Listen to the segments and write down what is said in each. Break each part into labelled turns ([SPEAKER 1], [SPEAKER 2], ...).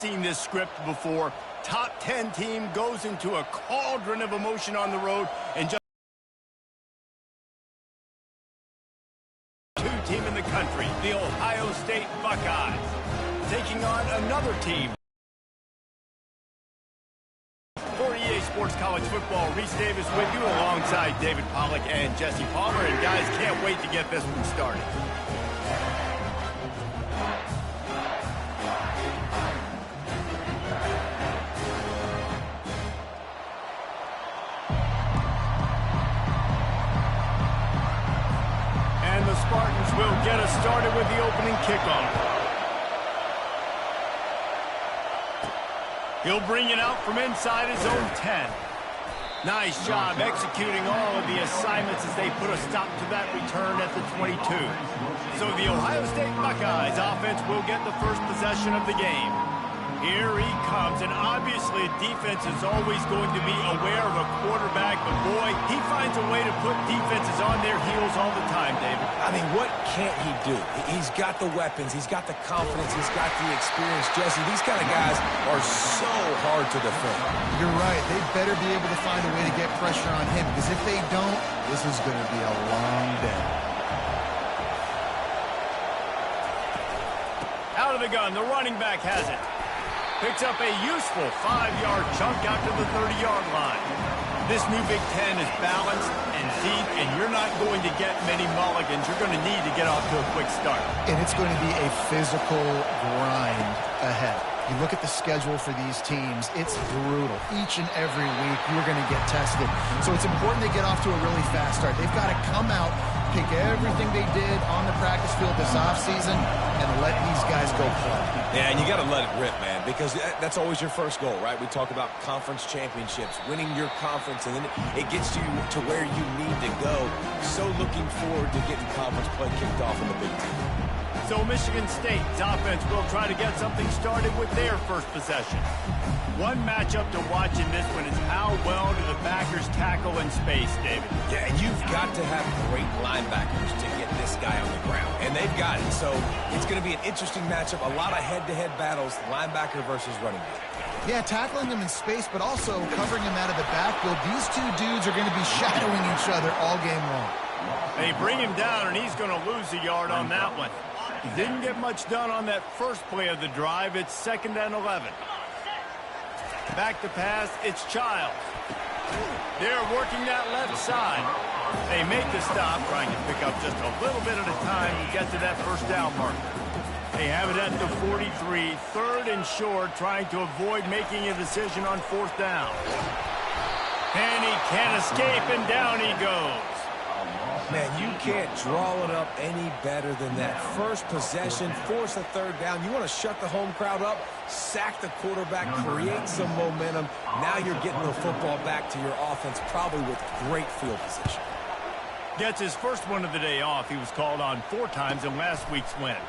[SPEAKER 1] Seen this script before. Top 10 team goes into a cauldron of emotion on the road, and just two team in the country, the Ohio State Buckeyes, taking on another team. For EA Sports College Football, Reese Davis with you alongside David Pollack and Jesse Palmer, and guys, can't wait to get this one started. And the Spartans will get us started with the opening kickoff. He'll bring it out from inside his own 10. Nice job executing all of the assignments as they put a stop to that return at the 22. So the Ohio State Buckeyes offense will get the first possession of the game. Here he comes, and obviously defense is always going to be aware of a quarterback, but boy, he finds a way to put defenses on their heels all the time, David.
[SPEAKER 2] I mean, what can't he do? He's got the weapons, he's got the confidence, he's got the experience. Jesse, these kind of guys are so hard to defend.
[SPEAKER 3] You're right. They better be able to find a way to get pressure on him, because if they don't, this is going to be a long day.
[SPEAKER 1] Out of the gun, the running back has it. Picks up a useful 5-yard chunk out to the 30-yard line. This new Big Ten is balanced and deep, and you're not going to get many mulligans. You're going to need to get off to a quick start.
[SPEAKER 3] And it's going to be a physical grind ahead. You look at the schedule for these teams, it's brutal. Each and every week, you're going to get tested. So it's important they get off to a really fast start. They've got to come out, pick everything they did on the practice field this offseason, and let these guys go play.
[SPEAKER 2] Yeah, and you got to let it rip, man, because that's always your first goal, right? We talk about conference championships, winning your conference, and then it gets you to where you need to go. So looking forward to getting conference play kicked off in the Big Ten.
[SPEAKER 1] So Michigan State's offense will try to get something started with their first possession. One matchup to watch in this one is how well do the backers tackle in space, David?
[SPEAKER 2] Yeah, and you've got to have great linebackers to get this guy on the ground, and they've got it. So it's going to be an interesting matchup, a lot of head-to-head battles, linebacker versus running back.
[SPEAKER 3] Yeah, tackling them in space, but also covering them out of the backfield. These two dudes are going to be shadowing each other all game long.
[SPEAKER 1] They bring him down, and he's going to lose a yard on that one. He didn't get much done on that first play of the drive. It's 2nd and 11. Back to pass, it's Childs. They're working that left side. They make the stop, trying to pick up just a little bit at a time to get to that first down marker. They have it at the 43, 3rd and short, trying to avoid making a decision on 4th down. And he can't escape, and down he goes.
[SPEAKER 2] Man, you can't draw it up any better than that. First possession, force a 3rd down. You want to shut the home crowd up, sack the quarterback, create some momentum. Now you're getting the football back to your offense, probably with great field position.
[SPEAKER 1] Gets his first one of the day off. He was called on 4 times in last week's win.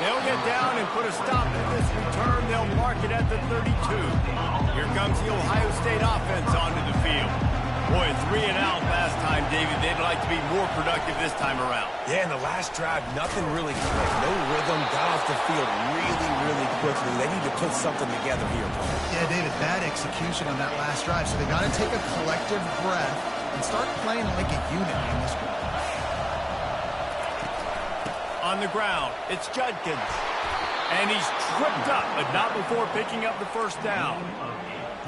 [SPEAKER 1] They'll get down and put a stop to this return. They'll mark it at the 32. Here comes the Ohio State offense onto the field. Boy, 3 and out last time, David. They'd like to be more productive this time around.
[SPEAKER 2] Yeah, in the last drive, nothing really clicked. No rhythm, got off the field really quickly. They need to put something together here.
[SPEAKER 3] Yeah, David, bad execution on that last drive. So they got to take a collective breath and start playing like a unit in this one.
[SPEAKER 1] On the ground, it's Judkins. And he's tripped up, but not before picking up the first down.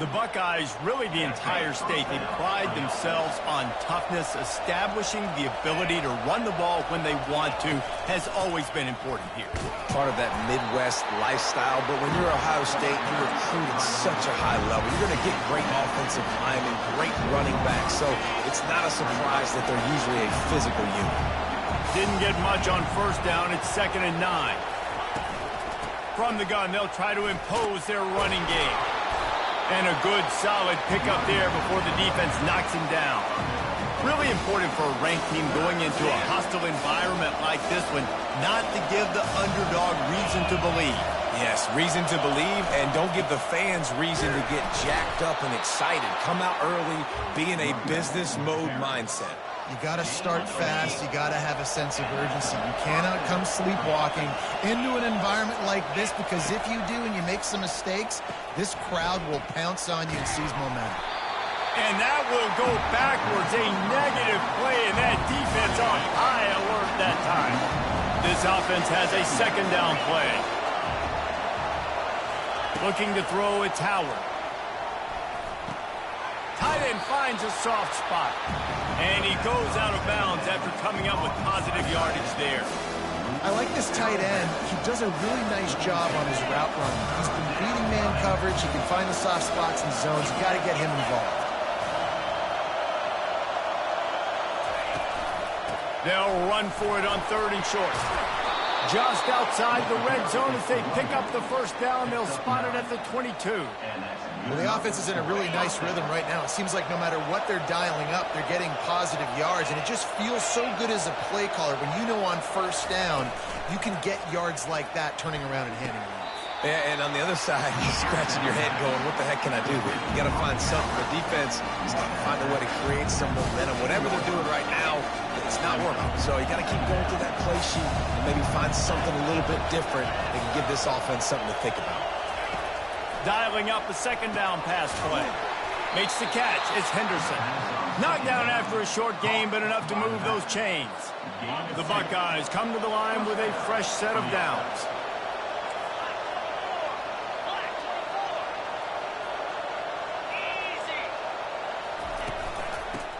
[SPEAKER 1] The Buckeyes, really the entire state, they pride themselves on toughness. Establishing the ability to run the ball when they want to has always been important here.
[SPEAKER 2] Part of that Midwest lifestyle, but when you're Ohio State, you recruit at such a high level. You're going to get great offensive linemen, great running backs, so it's not a surprise that they're usually a physical unit.
[SPEAKER 1] Didn't get much on 1st down. It's 2nd and 9. From the gun, they'll try to impose their running game. And a good, solid pickup there before the defense knocks him down. Really important for a ranked team going into a hostile environment like this one, not to give the underdog reason to believe.
[SPEAKER 2] Yes, reason to believe, and don't give the fans reason to get jacked up and excited. Come out early, be in a business mode mindset.
[SPEAKER 3] You got to start fast. You got to have a sense of urgency. You cannot come sleepwalking into an environment like this, because if you do and you make some mistakes, this crowd will pounce on you and seize momentum.
[SPEAKER 1] And that will go backwards. A negative play, and that defense on high alert that time. This offense has a second down play. Looking to throw, it's Howard. Tight end finds a soft spot. And he goes out of bounds after coming up with positive yardage there.
[SPEAKER 3] I like this tight end. He does a really nice job on his route running. He's been beating man coverage. He can find the soft spots and zones. You got to get him involved.
[SPEAKER 1] They'll run for it on 3rd and short. Just outside the red zone as they pick up the first down. They'll spot it at the 22.
[SPEAKER 3] Well, the offense is in a really nice rhythm right now. It seems like no matter what they're dialing up, they're getting positive yards, and it just feels so good as a play caller when you know on first down you can get yards like that turning around and handing it off.
[SPEAKER 2] Yeah, and on the other side, you're scratching your head going, what the heck can I do here? You got to find something. The defense is got to find a way to create some momentum. Whatever they're doing right now, it's not working. So you got to keep going through that play sheet and maybe find something a little bit different that can give this offense something to think about.
[SPEAKER 1] Dialing up a second down pass play. Makes the catch. It's Henderson. Knocked down after a short game, but enough to move those chains. The Buckeyes come to the line with a fresh set of downs.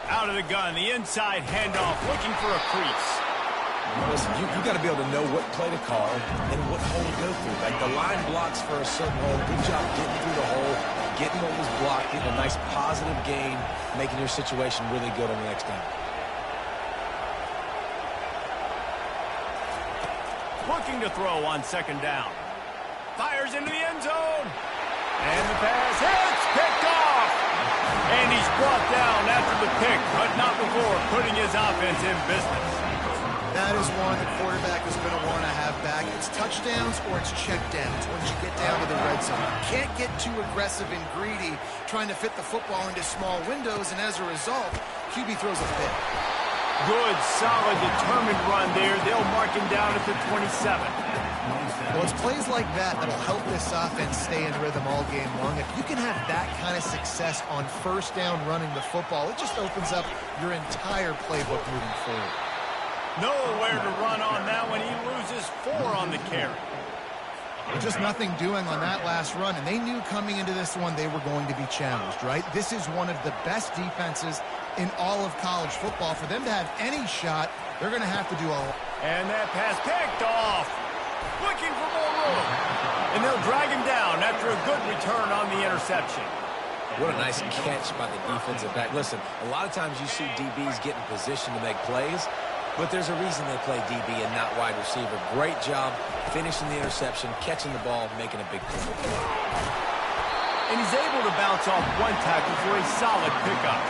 [SPEAKER 1] Out of the gun, the inside handoff, looking for a crease.
[SPEAKER 2] Listen, you got to be able to know what play to call and what hole to go through. Like the line blocks for a certain hole. Good job getting through the hole, getting what was blocked, getting a nice positive gain, making your situation really good on the next down.
[SPEAKER 1] Looking to throw on second down. Fires into the end zone. And the pass hits, picked off. And he's brought down after the pick, but not before putting his offense in business.
[SPEAKER 3] That is one the quarterback is going to want to have back. It's touchdowns or it's checkdowns once you get down to the red zone. You can't get too aggressive and greedy trying to fit the football into small windows, and as a result, QB throws a pick.
[SPEAKER 1] Good, solid, determined run there. They'll mark him down at the 27.
[SPEAKER 3] Well, it's plays like that that'll help this offense stay in rhythm all game long. If you can have that kind of success on first down running the football, it just opens up your entire playbook moving forward.
[SPEAKER 1] Nowhere to run on that one. He loses 4 on the carry.
[SPEAKER 3] Just nothing doing on that last run, and they knew coming into this one they were going to be challenged, right? This is one of the best defenses in all of college football. For them to have any shot, they're going to have to do a lot.
[SPEAKER 1] And that pass picked off. Looking for more room. And they'll drag him down after a good return on the interception.
[SPEAKER 4] What a nice catch by the defensive back. Listen, a lot of times you see DBs get in position to make plays, but there's a reason they play DB and not wide receiver. Great job finishing the interception, catching the ball, making a big play.
[SPEAKER 1] And he's able to bounce off one tackle for a solid pickup.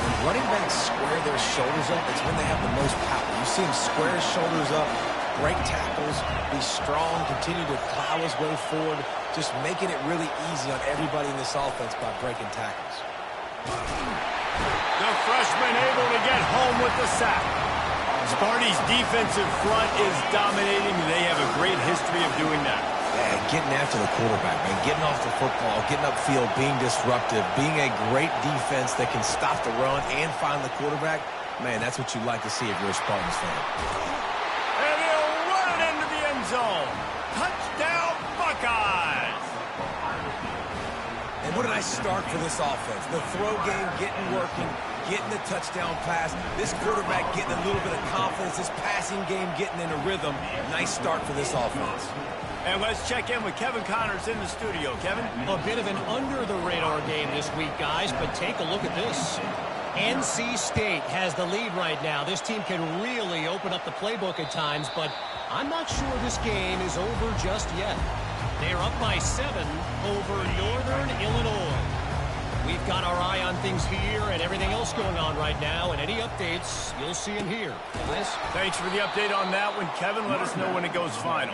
[SPEAKER 4] When running backs square their shoulders up, it's when they have the most power. You see him square his shoulders up, break tackles, be strong, continue to plow his way forward, just making it really easy on everybody in this offense by breaking tackles.
[SPEAKER 1] The freshman able to get home with the sack. Sparty's defensive front is dominating. They have a great history of doing that.
[SPEAKER 4] Yeah, getting after the quarterback, man, getting off the football, getting upfield, being disruptive, being a great defense that can stop the run and find the quarterback. Man, that's what you like to see if you're a Spartans fan.
[SPEAKER 1] And he'll run it into the end zone. Touchdown, Buckeyes.
[SPEAKER 4] And what a nice start for this offense. The throw game getting working, getting the touchdown pass. This quarterback getting a little bit of confidence. This passing game getting in a rhythm. Nice start for this offense.
[SPEAKER 1] And let's check in with Kevin Connors in the studio. Kevin?
[SPEAKER 5] A bit of an under-the-radar game this week, guys, but take a look at this. NC State has the lead right now. This team can really open up the playbook at times, but I'm not sure this game is over just yet. They're up by 7 over Northern Illinois. We've got our eye on things here and everything else going on right now, and any updates, you'll see them here. Guys?
[SPEAKER 1] Thanks for the update on that one, Kevin. Let us know when it goes final.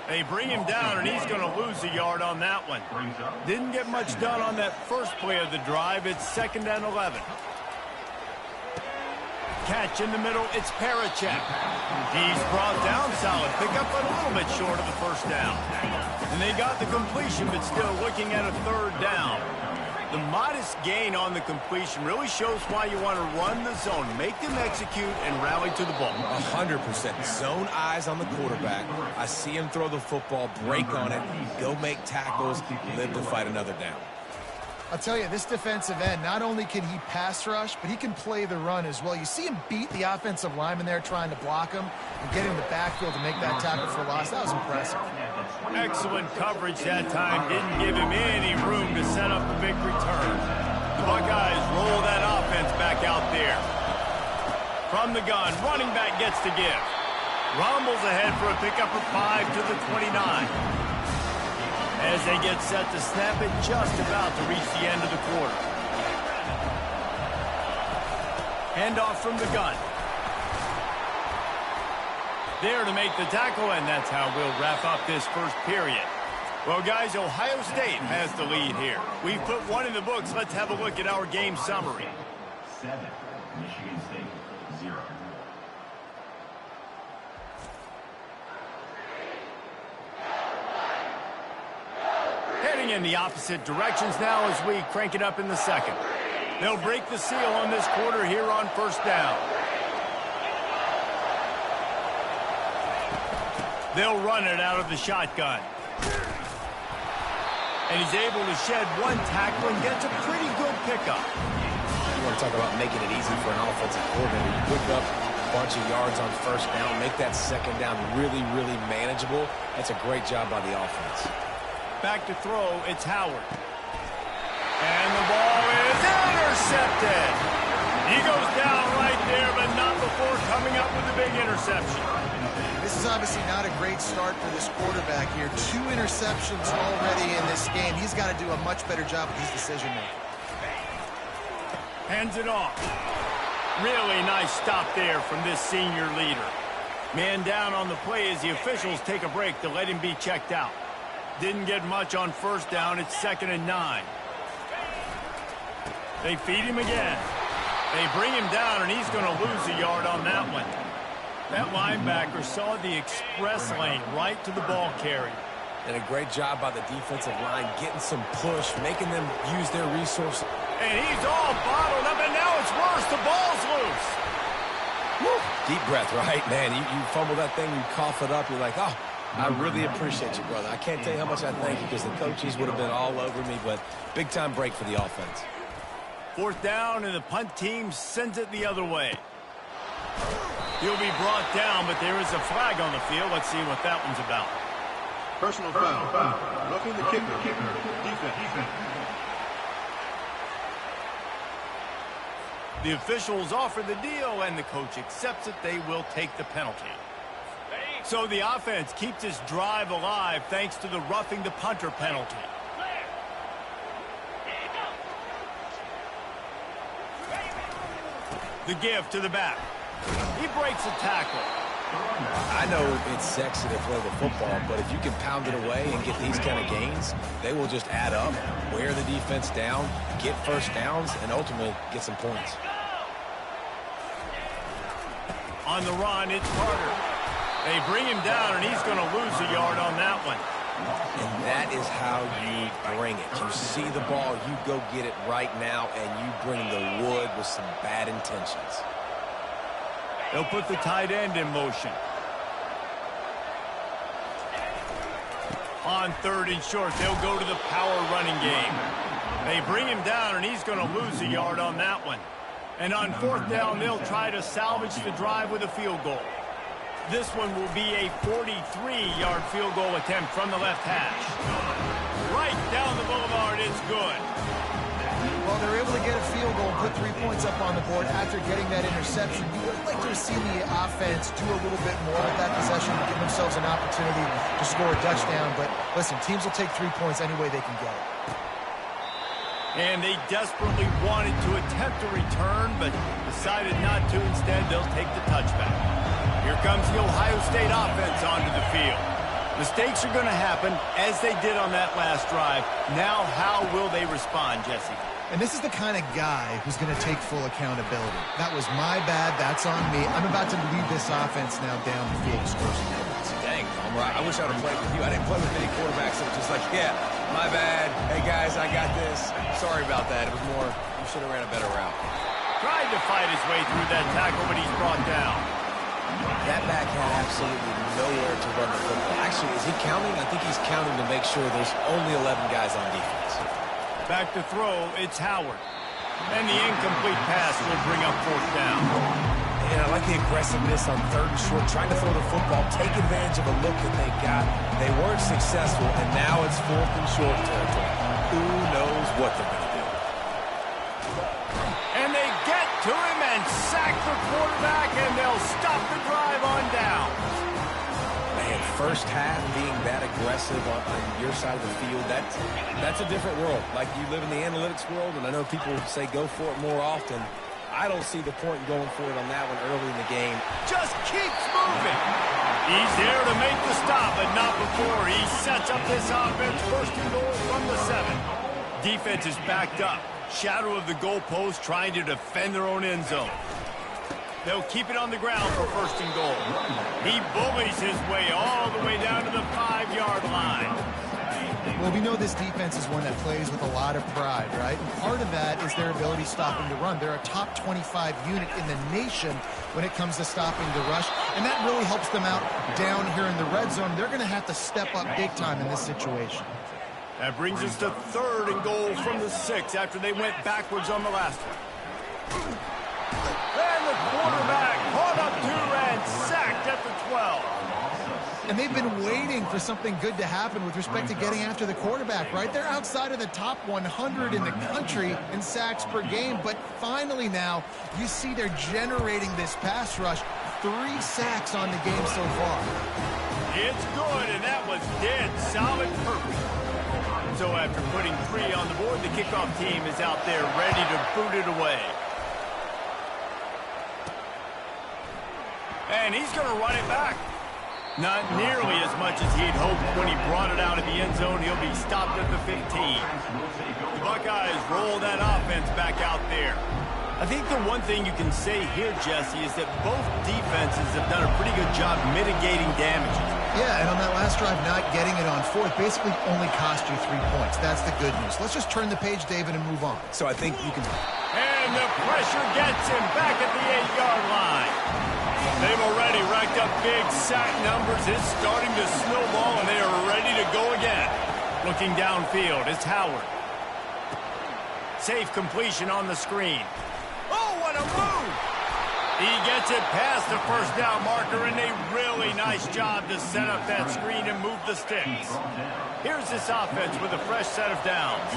[SPEAKER 1] They bring him down, and he's going to lose a yard on that one. Didn't get much done on that first play of the drive. It's 2nd and 11. catch in the middle. It's Parachek. He's brought down solid. Pick up but a little bit short of the first down. And they got the completion, but still looking at a third down. The modest gain on the completion really shows why you want to run the zone. Make them execute and rally to the ball.
[SPEAKER 4] 100%. Zone eyes on the quarterback. I see him throw the football, break on it, go make tackles, live to fight another down.
[SPEAKER 3] I'll tell you, this defensive end, not only can he pass rush, but he can play the run as well. You see him beat the offensive lineman there trying to block him and get in the backfield to make that tackle for loss. That was impressive.
[SPEAKER 1] Excellent coverage that time. Didn't give him any room to set up a big return. The Buckeyes roll that offense back out there. From the gun, running back gets to give. Rumbles ahead for a pickup of 5 to the 29. As they get set to snap it, just about to reach the end of the quarter. Handoff from the gun. There to make the tackle, and that's how we'll wrap up this first period. Well, guys, Ohio State has the lead here. We've put one in the books. Let's have a look at our game summary.
[SPEAKER 6] 7, Michigan State 0.
[SPEAKER 1] Heading in the opposite directions now as we crank it up in the second. They'll break the seal on this quarter here on first down. They'll run it out of the shotgun. And he's able to shed one tackle and gets a pretty good pickup.
[SPEAKER 4] You want to talk about making it easy for an offensive coordinator. You pick up a bunch of yards on first down, make that second down really, really manageable. That's a great job by the offense.
[SPEAKER 1] Back to throw, it's Howard. And the ball is intercepted. He goes down right there, but not before coming up with a big interception.
[SPEAKER 3] This is obviously not a great start for this quarterback here. 2 interceptions already in this game. He's got to do a much better job with his decision-making.
[SPEAKER 1] Hands it off. Really nice stop there from this senior leader. Man down on the play as the officials take a break to let him be checked out. Didn't get much on first down. It's 2nd and 9. They feed him again. They bring him down, and he's going to lose a yard on that one. That linebacker saw the express lane right to the ball carrier.
[SPEAKER 4] And a great job by the defensive line getting some push, making them use their resources.
[SPEAKER 1] And he's all bottled up, and now it's worse. The ball's loose.
[SPEAKER 4] Woo. Deep breath, right? Man, you fumble that thing, you cough it up, you're like, oh, I really appreciate you, brother. I can't tell you how much I thank you because the coaches would have been all over me, but big-time break for the offense.
[SPEAKER 1] 4th down, and the punt team sends it the other way. He'll be brought down, but there is a flag on the field. Let's see what that one's about.
[SPEAKER 7] Personal foul. Roughing the kicker. Defense.
[SPEAKER 1] The officials offer the deal, and the coach accepts it. They will take the penalty. So the offense keeps this drive alive thanks to the roughing the punter penalty. The give to the back. He breaks a tackle.
[SPEAKER 4] I know it's sexy to throw the football, but if you can pound it away and get these kind of gains, they will just add up, wear the defense down, get first downs, and ultimately get some points.
[SPEAKER 1] On the run, it's Carter. They bring him down, and he's going to lose a yard on that one.
[SPEAKER 4] And that is how you bring it. You see the ball, you go get it right now, and you bring the wood with some bad intentions.
[SPEAKER 1] They'll put the tight end in motion. On 3rd and short, they'll go to the power running game. They bring him down, and he's going to lose a yard on that one. And on 4th down, they'll try to salvage the drive with a field goal. This one will be a 43-yard field goal attempt from the left hash. Right down the boulevard, it's good.
[SPEAKER 3] Well, they're able to get a field goal and put 3 points up on the board after getting that interception. You would like to have seen the offense do a little bit more with that possession, give themselves an opportunity to score a touchdown. But listen, teams will take 3 points any way they can get it.
[SPEAKER 1] And they desperately wanted to attempt a return, but decided not to. Instead, they'll take the touchback. Here comes the Ohio State offense onto the field. Mistakes are going to happen, as they did on that last drive. Now, how will they respond, Jesse?
[SPEAKER 3] And this is the kind of guy who's going to take full accountability. That was my bad. That's on me. I'm about to lead this offense now down the field to score some points.
[SPEAKER 4] Dang, Palmer, I wish I would have played with you. I didn't play with many quarterbacks that were just like, yeah, my bad. Hey, guys, I got this. Sorry about that. It was more, you should have ran a better route.
[SPEAKER 1] Tried to fight his way through that tackle, but he's brought down.
[SPEAKER 4] That back had absolutely nowhere to run the football. Actually, is he counting? I think he's counting to make sure there's only 11 guys on defense.
[SPEAKER 1] Back to throw, it's Howard. And the incomplete pass will bring up fourth down.
[SPEAKER 2] And I like the aggressiveness on third and short, trying to throw the football, take advantage of a look that they got. They weren't successful, and now it's fourth and short territory. Who knows what they're going to do?
[SPEAKER 1] And they get to him and sack the quarterback, and they'll stop the drive on down.
[SPEAKER 2] Man, first half being that aggressive on your side of the field, that's a different world. Like, you live in the analytics world, and I know people say go for it more often. I don't see the point in going for it on that one early in the game.
[SPEAKER 1] Just keeps moving. He's there to make the stop, but not before he sets up this offense. First and goal from the 7. Defense is backed up. Shadow of the goalpost, trying to defend their own end zone. They'll keep it on the ground for first and goal. He bullies his way all the way down to the 5-yard line.
[SPEAKER 3] Well, we know this defense is one that plays with a lot of pride, right? And part of that is their ability stopping the run. They're a top 25 unit in the nation when it comes to stopping the rush, and that really helps them out down here in the red zone. They're going to have to step up big time in this situation.
[SPEAKER 1] That brings us to third and goal from the 6 after they went backwards on the last one. And the quarterback caught up to and sacked at the 12.
[SPEAKER 3] And they've been waiting for something good to happen with respect to getting after the quarterback, right? They're outside of the top 100 in the country in sacks per game, but finally now you see they're generating this pass rush. 3 sacks on the game so far.
[SPEAKER 1] It's good, and that was dead solid perfect. So after putting 3 on the board, the kickoff team is out there ready to boot it away. And he's going to run it back. Not nearly as much as he'd hoped when he brought it out of the end zone. He'll be stopped at the 15. The Buckeyes roll that offense back out there. I think the one thing you can say here, Jesse, is that both defenses have done a pretty good job mitigating damages.
[SPEAKER 3] Yeah, and on that last drive, not getting it on fourth basically only cost you 3 points. That's the good news. Let's just turn the page, David, and move on.
[SPEAKER 2] So I think you can...
[SPEAKER 1] And the pressure gets him back at the 8-yard line. They've already racked up big sack numbers. It's starting to snowball, and they are ready to go again. Looking downfield, it's Howard. Safe completion on the screen. Oh, what a move! He gets it past the first down marker, and a really nice job to set up that screen and move the sticks. Here's this offense with a fresh set of downs.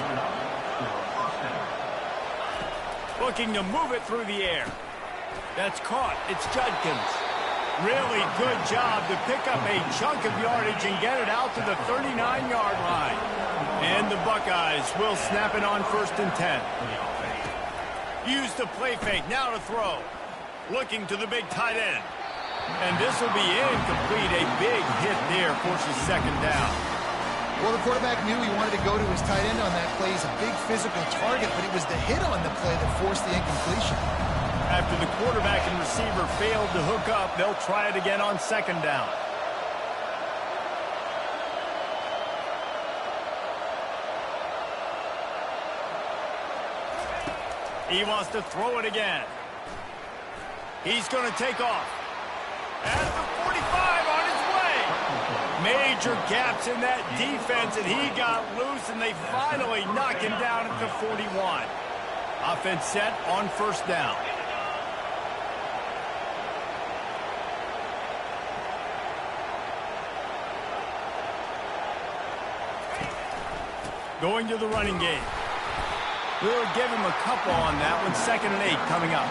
[SPEAKER 1] Looking to move it through the air. That's caught. It's Judkins. Really good job to pick up a chunk of yardage and get it out to the 39-yard line. And the Buckeyes will snap it on first and 10. Use the play fake. Now to throw. Looking to the big tight end. And this will be incomplete. A big hit there forces second down.
[SPEAKER 3] Well, the quarterback knew he wanted to go to his tight end on that play. He's a big physical target, but it was the hit on the play that forced the incompletion.
[SPEAKER 1] After the quarterback and receiver failed to hook up, they'll try it again on second down. He wants to throw it again. He's going to take off. At the 45 on his way. Major gaps in that defense, and he got loose, and they finally knock him down at the 41. Offense set on first down. Going to the running game. We'll give him a couple on that one. Second and 8 coming up.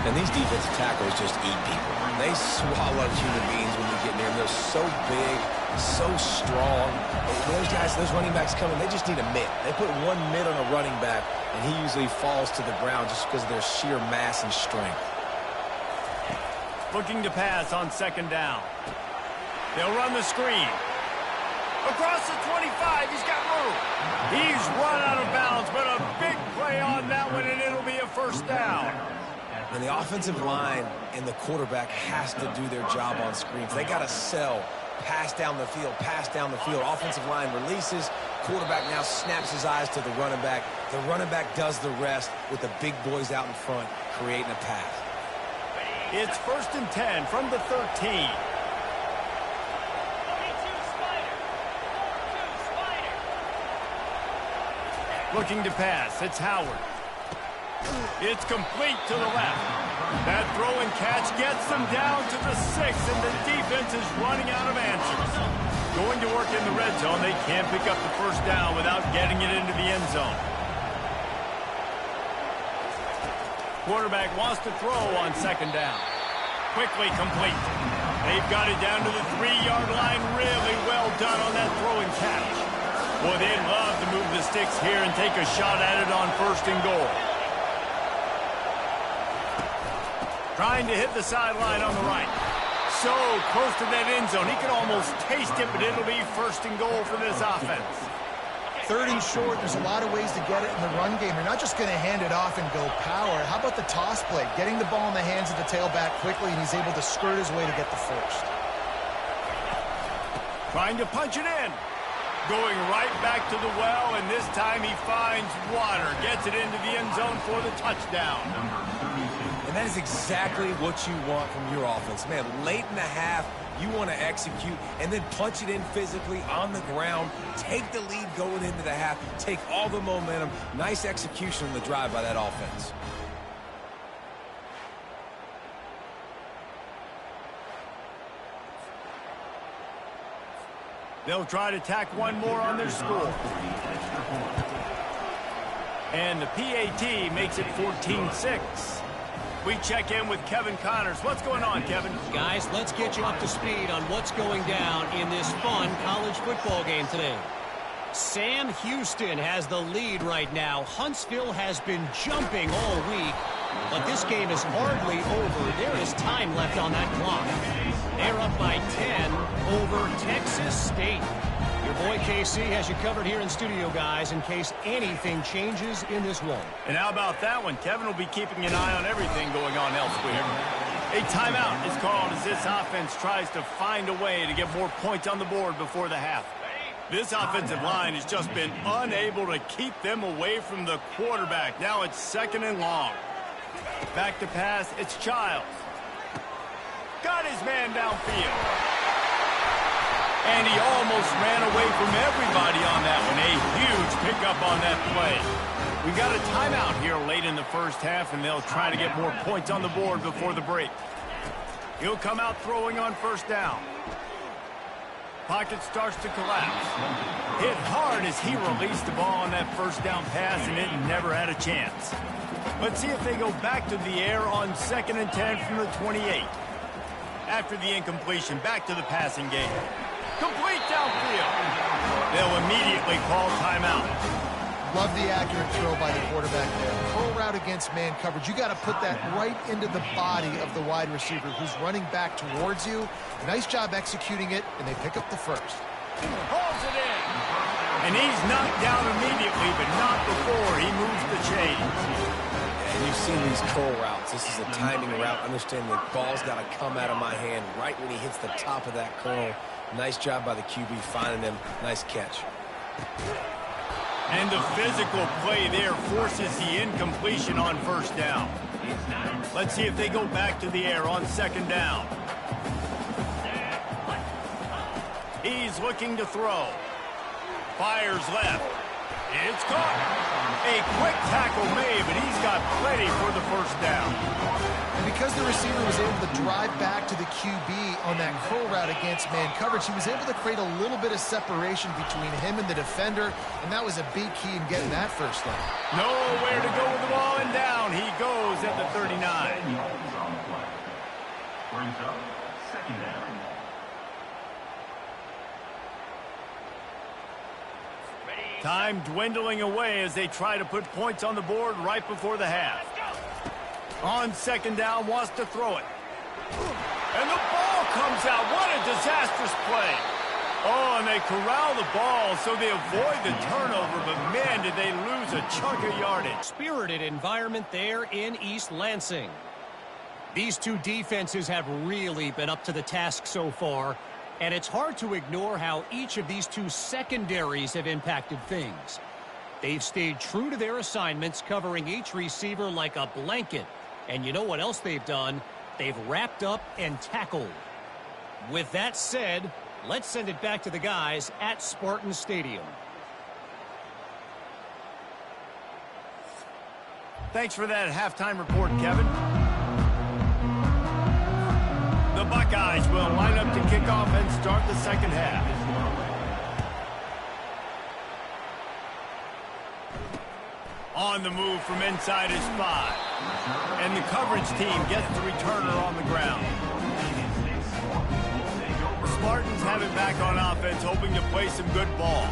[SPEAKER 4] And these defensive tackles just eat people. They swallow human beings when you get near them. They're so big, so strong. Those guys, those running backs coming, they just need a mitt. They put one mitt on a running back, and he usually falls to the ground just because of their sheer mass and strength.
[SPEAKER 1] Looking to pass on second down. They'll run the screen. Across the 25, he's got room. He's run out of bounds, but a big play first down.
[SPEAKER 4] And the offensive line and the quarterback has to do their job on screens. They got to sell. Pass down the field, pass down the field. Offensive line releases. Quarterback now snaps his eyes to the running back. The running back does the rest with the big boys out in front, creating a pass.
[SPEAKER 1] It's 1st and 10 from the 13. Looking to pass. It's Howard. It's complete to the left. That throw and catch gets them down to the 6, and the defense is running out of answers. Going to work in the red zone. They can't pick up the first down without getting it into the end zone. Quarterback wants to throw on 2nd down. Quickly complete. They've got it down to the 3-yard line. Really well done on that throw and catch. Boy, they'd love to move the sticks here and take a shot at it on 1st and goal. Trying to hit the sideline on the right. So close to that end zone. He can almost taste it, but it'll be 1st and goal for this offense.
[SPEAKER 3] 3rd and short, there's a lot of ways to get it in the run game. You're not just going to hand it off and go power. How about the toss play? Getting the ball in the hands of the tailback quickly, and he's able to skirt his way to get the first.
[SPEAKER 1] Trying to punch it in. Going right back to the well, and this time he finds water. Gets it into the end zone for the touchdown.
[SPEAKER 4] And that is exactly what you want from your offense. Man, late in the half, you want to execute and then punch it in physically on the ground. Take the lead going into the half. Take all the momentum. Nice execution on the drive by that offense.
[SPEAKER 1] They'll try to tack one more on their score. And the PAT makes it 14-6. We check in with Kevin Connors. What's going on, Kevin?
[SPEAKER 5] Guys, let's get you up to speed on what's going down in this fun college football game today. Sam Houston has the lead right now. Huntsville has been jumping all week, but this game is hardly over. There is time left on that clock. They're up by 10 over Texas State. Your boy KC has you covered here in studio, guys, in case anything changes in this one.
[SPEAKER 1] And how about that one? Kevin will be keeping an eye on everything going on elsewhere. A timeout is called as this offense tries to find a way to get more points on the board before the half. This offensive line has just been unable to keep them away from the quarterback. Now it's 2nd and long. Back to pass, it's Childs. Got his man downfield. And he almost ran away from everybody on that one. A huge pickup on that play. We got a timeout here late in the first half, and they'll try to get more points on the board before the break. He'll come out throwing on 1st down. Pocket starts to collapse. Hit hard as he released the ball on that 1st down pass, and it never had a chance. Let's see if they go back to the air on 2nd and 10 from the 28. After the incompletion, back to the passing game. Complete downfield. They'll immediately call timeout.
[SPEAKER 3] Love the accurate throw by the quarterback there. Curl route against man coverage. You got to put that right into the body of the wide receiver who's running back towards you. Nice job executing it, and they pick up the first.
[SPEAKER 1] Hauls it in. And he's knocked down immediately, but not before he moves the chains.
[SPEAKER 4] And you've seen these curl routes. This is a timing route. Understand the ball's got to come out of my hand right when he hits the top of that curl. Nice job by the QB finding him. Nice catch.
[SPEAKER 1] And the physical play there forces the incompletion on 1st down. Let's see if they go back to the air on 2nd down. He's looking to throw. Fires left. It's caught. A quick tackle made, but he's got plenty for the 1st down.
[SPEAKER 3] And because the receiver was able to drive back to the QB on that curl route against man coverage, he was able to create a little bit of separation between him and the defender, and that was a big key in getting that 1st down.
[SPEAKER 1] Nowhere to go with the ball, and down he goes at the 39.
[SPEAKER 6] Brings up 2nd down.
[SPEAKER 1] Time dwindling away as they try to put points on the board right before the half. On 2nd down, wants to throw it. And the ball comes out. What a disastrous play. Oh, and they corral the ball, so they avoid the turnover, but man, did they lose a chunk of yardage.
[SPEAKER 5] Spirited environment there in East Lansing. These two defenses have really been up to the task so far, and it's hard to ignore how each of these two secondaries have impacted things. They've stayed true to their assignments, covering each receiver like a blanket. And you know what else they've done? They've wrapped up and tackled. With that said, let's send it back to the guys at Spartan Stadium.
[SPEAKER 1] Thanks for that halftime report, Kevin. The Buckeyes will line up to kick off and start the second half. On the move from inside his 5. And the coverage team gets the returner on the ground. The Spartans have it back on offense, hoping to play some good ball.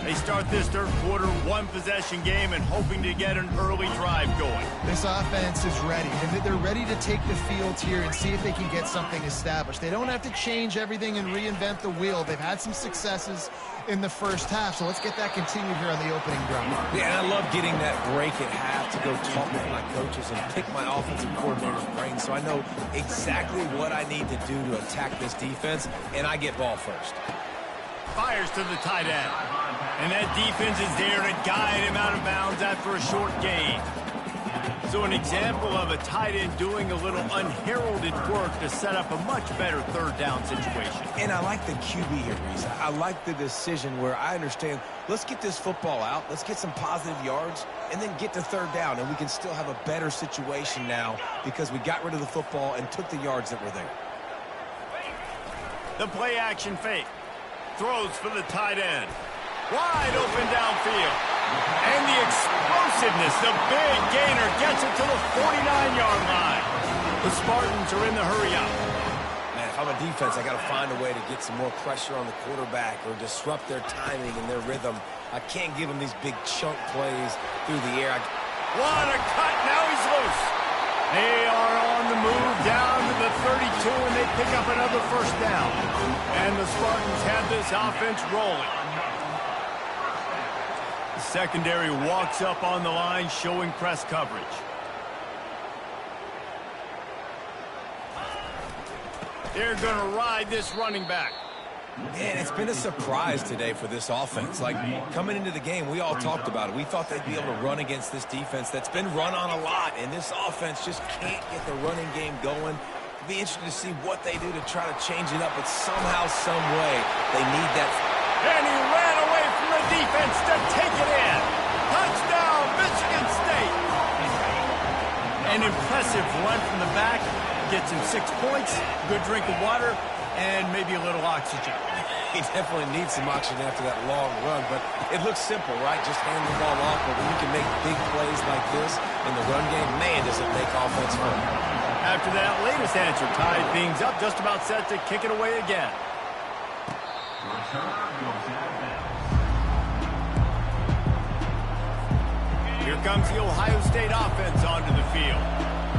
[SPEAKER 1] They start this third quarter, one-possession game, and hoping to get an early drive going.
[SPEAKER 3] This offense is ready, and they're ready to take the field here and see if they can get something established. They don't have to change everything and reinvent the wheel. They've had some successes in the first half, so let's get that continued here on the opening drive.
[SPEAKER 4] Yeah, and I love getting that break at half to go talk with my coaches and pick my offensive coordinator's brain so I know exactly what I need to do to attack this defense, and I get ball first.
[SPEAKER 1] Fires to the tight end. And that defense is there to guide him out of bounds after a short gain. So an example of a tight end doing a little unheralded work to set up a much better third down situation.
[SPEAKER 4] And I like the QB here, Reese. I like the decision where I understand, let's get this football out, let's get some positive yards, and then get to third down, and we can still have a better situation now because we got rid of the football and took the yards that were there.
[SPEAKER 1] The play action fake. Throws for the tight end. Wide open downfield. And the explosiveness, the big gainer gets it to the 49-yard line. The Spartans are in the hurry-up.
[SPEAKER 4] Man, if I'm a defense, I got to find a way to get some more pressure on the quarterback or disrupt their timing and their rhythm. I can't give them these big chunk plays through the air.
[SPEAKER 1] What a cut. Now he's loose. They are on the move down to the 32, and they pick up another first down. And the Spartans have this offense rolling. The secondary walks up on the line, showing press coverage. They're going to ride this running back.
[SPEAKER 4] Man, it's been a surprise today for this offense. Like, coming into the game, we all talked about it. We thought they'd be able to run against this defense that's been run on a lot, and this offense just can't get the running game going. It'll be interesting to see what they do to try to change it up, but somehow, some way, they need that.
[SPEAKER 1] And he ran away from the defense to take it in. Touchdown, Michigan State. An impressive run from the back. Gets him 6 points, good drink of water, and maybe a little oxygen.
[SPEAKER 4] He definitely needs some oxygen after that long run, but it looks simple, right? Just hand the ball off, but when you can make big plays like this in the run game, man, does it make offense fun.
[SPEAKER 1] After that latest answer, tied things up, just about set to kick it away again. Here comes the Ohio State offense onto the field.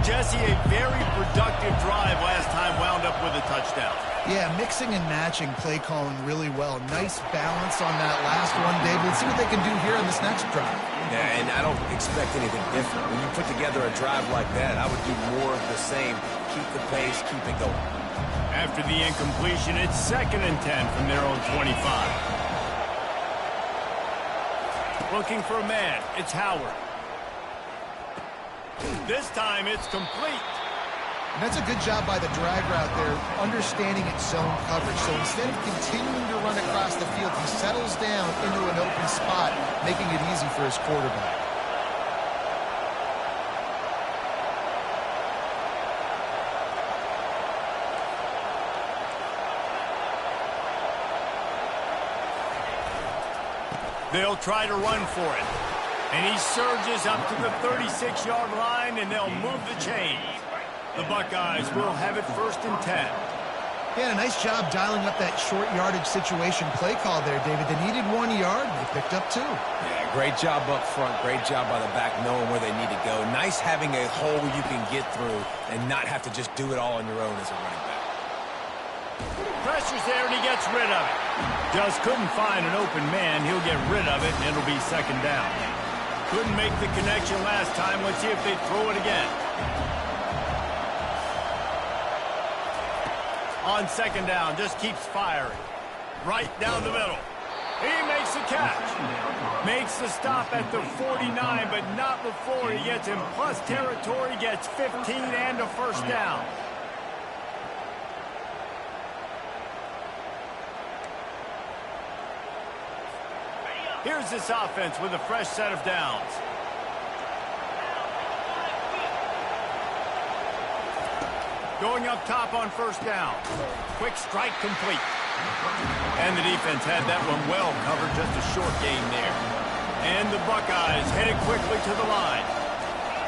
[SPEAKER 1] Jesse, a very productive drive last time, wound up with a touchdown.
[SPEAKER 3] Yeah, mixing and matching play calling really well. Nice balance on that last one, David. Let's see what they can do here on this next drive.
[SPEAKER 4] Yeah, and I don't expect anything different. When you put together a drive like that, I would do more of the same. Keep the pace, keep it going.
[SPEAKER 1] After the incompletion, it's 2nd and 10 from their own 25. Looking for a man, it's Howard. This time it's complete.
[SPEAKER 3] And that's a good job by the drag route there, understanding its zone coverage. So instead of continuing to run across the field, he settles down into an open spot, making it easy for his quarterback.
[SPEAKER 1] They'll try to run for it. And he surges up to the 36-yard line, and they'll move the chains. The Buckeyes will have it 1st and 10.
[SPEAKER 3] Yeah, a nice job dialing up that short yardage situation play call there, David. They needed 1 yard, and they picked up 2.
[SPEAKER 4] Yeah, great job up front. Great job by the back knowing where they need to go. Nice having a hole where you can get through and not have to just do it all on your own as a running back.
[SPEAKER 1] Pressure's there, and he gets rid of it. Just couldn't find an open man. He'll get rid of it, and it'll be second down. Couldn't make the connection last time. Let's see if they throw it again. On second down, just keeps firing. Right down the middle. He makes the catch. Makes the stop at the 49, but not before he gets in plus territory, gets 15 and a first down. Here's this offense with a fresh set of downs. Going up top on first down. Quick strike complete. And the defense had that one well covered, just a short game there. And the Buckeyes headed quickly to the line.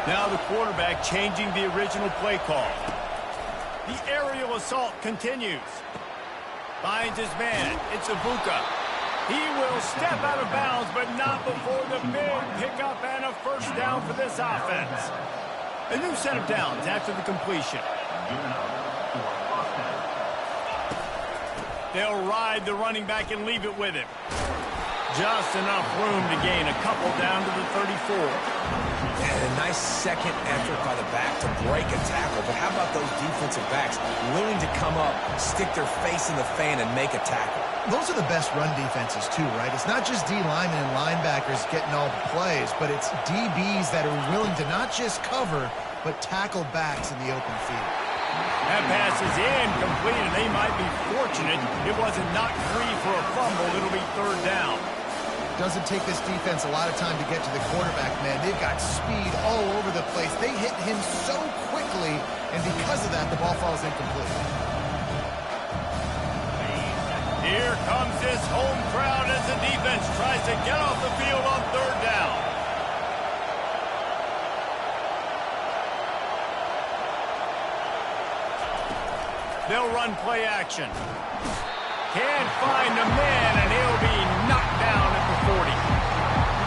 [SPEAKER 1] Now the quarterback changing the original play call. The aerial assault continues. Finds his man. It's Ibuka. He will step out of bounds, but not before the big pickup and a first down for this offense. A new set of downs after the completion. They'll ride the running back and leave it with him. Just enough room to gain a couple down to the 34.
[SPEAKER 4] And a nice second effort by the back to break a tackle. But how about those defensive backs willing to come up, stick their face in the fan, and make a tackle?
[SPEAKER 3] Those are the best run defenses, too, right? It's not just D linemen and linebackers getting all the plays, but it's DBs that are willing to not just cover, but tackle backs in the open field.
[SPEAKER 1] That pass is incomplete, and they might be fortunate it wasn't knocked free for a fumble. It'll be third down.
[SPEAKER 3] Doesn't take this defense a lot of time to get to the quarterback, man. They've got speed all over the place. They hit him so quickly, and because of that, the ball falls incomplete.
[SPEAKER 1] Here comes this home crowd as the defense tries to get off the field on third down. They'll run play action. Can't find a man, and he'll be knocked down at the 40.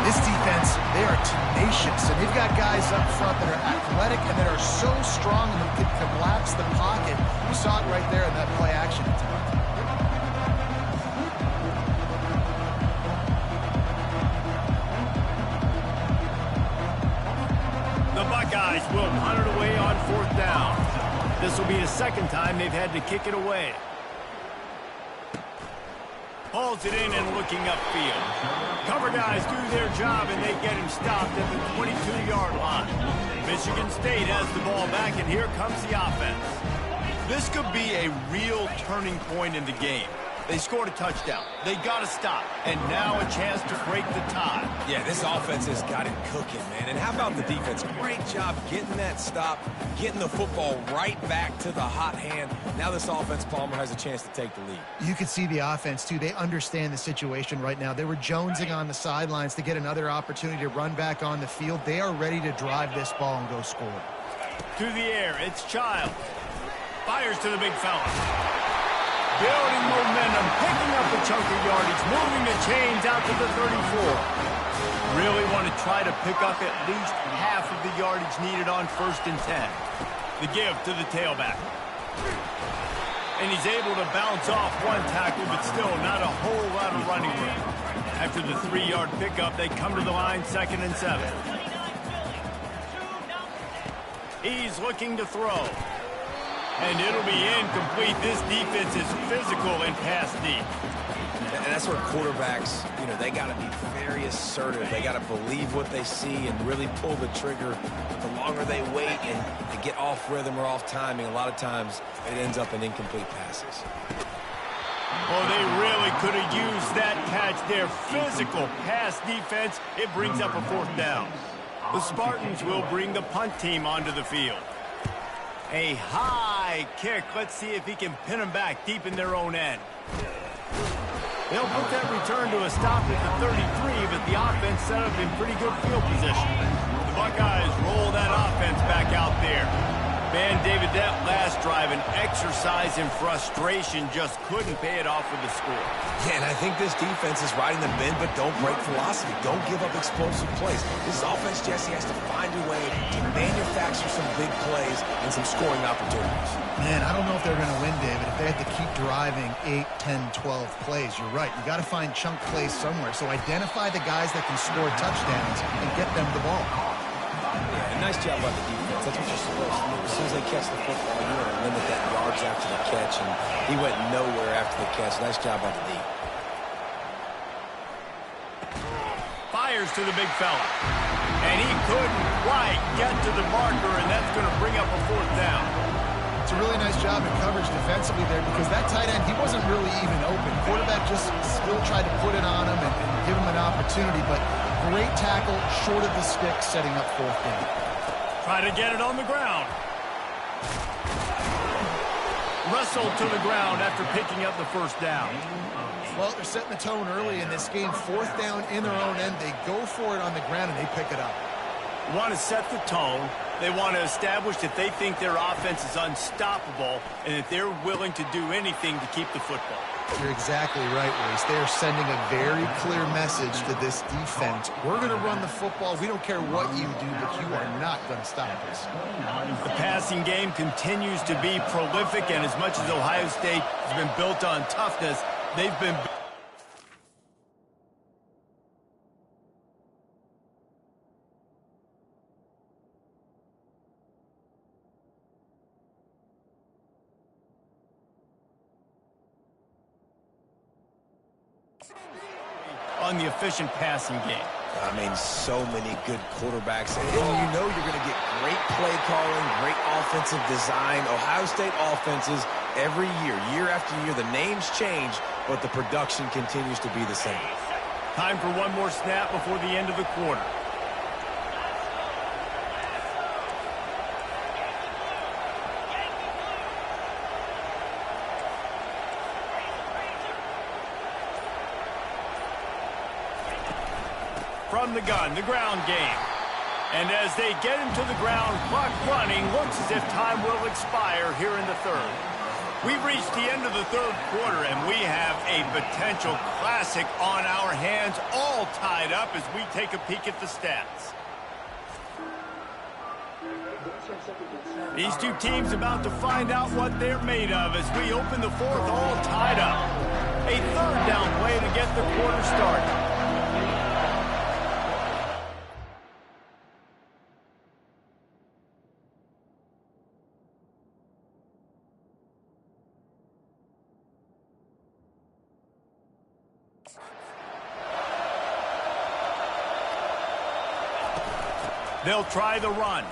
[SPEAKER 3] This defense, they are tenacious, and they've got guys up front that are athletic and that are so strong and can collapse the pocket. We saw it right there in that play action attempt.
[SPEAKER 1] The Buckeyes will punt it away on fourth down. This will be the second time they've had to kick it away. Hauls it in and looking upfield. Cover guys do their job, and they get him stopped at the 22-yard line. Michigan State has the ball back, and here comes the offense. This could be a real turning point in the game. They scored a touchdown. They got to stop. And now a chance to break the tie.
[SPEAKER 4] Yeah, this offense has got it cooking, man. And how about the defense? Great job getting that stop, getting the football right back to the hot hand. Now this offense, Palmer, has a chance to take the lead.
[SPEAKER 3] You can see the offense, too. They understand the situation right now. They were jonesing on the sidelines to get another opportunity to run back on the field. They are ready to drive this ball and go score.
[SPEAKER 1] To the air, it's Child. Fires to the big fella. Building momentum, picking up a chunk of yardage, moving the chains out to the 34. Really want to try to pick up at least half of the yardage needed on 1st and 10. The give to the tailback. And he's able to bounce off one tackle, but still not a whole lot of running room. After the 3-yard pickup, they come to the line 2nd and 7. He's looking to throw. And it'll be incomplete. This defense is physical and pass deep.
[SPEAKER 4] And that's where quarterbacks, they got to be very assertive. They got to believe what they see and really pull the trigger. The longer they wait and get off rhythm or off timing, a lot of times it ends up in incomplete passes.
[SPEAKER 1] Well, they really could have used that catch there. Physical pass defense. It brings up a 4th down. The Spartans will bring the punt team onto the field. A high kick. Let's see if he can pin them back deep in their own end. They'll put that return to a stop at the 33, but the offense set up in pretty good field position. The Buckeyes roll that offense back out there. Man, David, that last drive, an exercise in frustration, just couldn't pay it off with the score.
[SPEAKER 4] Yeah, and I think this defense is riding the bend, but don't break velocity. Don't give up explosive plays. This offense, Jesse, has to find a way to manufacture some big plays and some scoring opportunities.
[SPEAKER 3] Man, I don't know if they're going to win, David, if they have to keep driving 8, 10, 12 plays. You're right. You got to find chunk plays somewhere. So identify the guys that can score touchdowns and get them the ball.
[SPEAKER 4] Yeah, nice job by the defense. That's what you're supposed to do. As soon as they catch the football, you want to limit that yards after the catch, and he went nowhere after the catch. Nice job by the D.
[SPEAKER 1] Fires to the big fella. And he couldn't quite get to the marker, and that's going to bring up a 4th down.
[SPEAKER 3] It's a really nice job in coverage defensively there because that tight end, he wasn't really even open. Quarterback just still tried to put it on him and give him an opportunity, but great tackle, short of the stick, setting up 4th down.
[SPEAKER 1] Try to get it on the ground. Wrestled to the ground after picking up the 1st down.
[SPEAKER 3] Well, they're setting the tone early in this game. 4th down in their own end. They go for it on the ground, and they pick it up.
[SPEAKER 1] Want to set the tone. They want to establish that they think their offense is unstoppable and that they're willing to do anything to keep the football.
[SPEAKER 3] You're exactly right, Reese. They are sending a very clear message to this defense. We're going to run the football. We don't care what you do, but you are not going to stop us.
[SPEAKER 1] The passing game continues to be prolific, and as much as Ohio State has been built on toughness, they've been... on the efficient passing game.
[SPEAKER 4] I mean, so many good quarterbacks. And you know you're going to get great play calling, great offensive design. Ohio State offenses every year after year, the names change, but the production continues to be the same.
[SPEAKER 1] Time for one more snap before the end of the quarter. From the gun, the ground game. And as they get him to the ground, clock running, looks as if time will expire here in the 3rd. We've reached the end of the 3rd quarter, and we have a potential classic on our hands, all tied up as we take a peek at the stats. These two teams about to find out what they're made of as we open the 4th, all tied up. A 3rd down play to get the quarter started. They'll try the run.